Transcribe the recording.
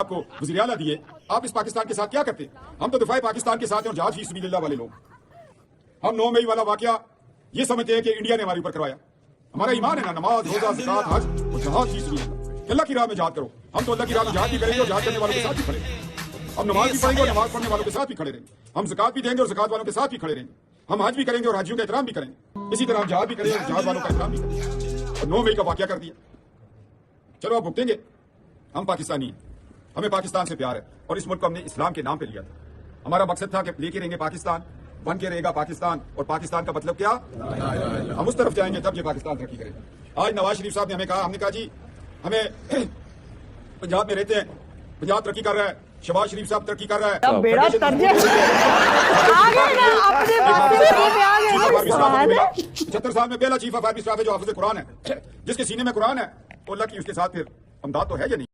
آپ کو وزیر اعلیٰ دیے، آپ اس پاکستان کے ساتھ کیا کرتے؟ ہم تو دفاع پاکستان کے ساتھ ہیں اور جہاد فی سبیل اللہ والے لوگ. ہم 9 مئی والا واقعہ یہ سمجھتے ہیں کہ انڈیا نے ہمارے اوپر کروایا. ہمارا ایمان ہے نا، نماز روزہ زکات حج اور جہاد فی سبیل اللہ، اللہ کی راہ میں جہاد کرو. ہم تو اللہ کی راہ میں جہاد بھی کریں گے اور جہاد کرنے والوں کے ساتھ بھی کھڑے رہیں گے. ہم نماز بھی پڑھیں گے اور نماز پڑھنے والوں کے ساتھ بھی کھڑے رہیں گے. ہم زکات بھی دیں گے اور زکات والوں کے ساتھ بھی کھڑے رہیں گے. ہم حج بھی کریں گے اور حاجیوں کا احترام بھی کریں گے. اسی طرح ہم جہاد بھی کریں گے اور جہاد والوں کا احترام بھی کریں گے. اور 9 مئی کا واقعہ کر دیا، چلو آپ بھگتیں گے. ہم پاکستانی ہیں، ہمیں پاکستان سے پیار ہے اور اس ملک کو ہم نے اسلام کے نام پہ لیا تھا. ہمارا مقصد تھا کہ لے کے رہیں گے پاکستان، بن کے رہے گا پاکستان. اور پاکستان کا مطلب کیا؟ ہم اس طرف جائیں گے تب یہ پاکستان ترقی کرے گا. آج نواز شریف صاحب نے ہمیں کہا، ہم نے کہا جی ہمیں پنجاب میں رہتے ہیں، پنجاب ترقی کر رہا ہے، شہباز شریف صاحب ترقی کر رہا ہے. بیڑا ترجیح 75 سال میں پہلا چیف آف آرمی اسٹاف ہے جو حافظ قرآن ہے، جس کے سینے میں قرآن ہے. اللہ کی اس کے ساتھ پھر امداد تو ہے یا نہیں؟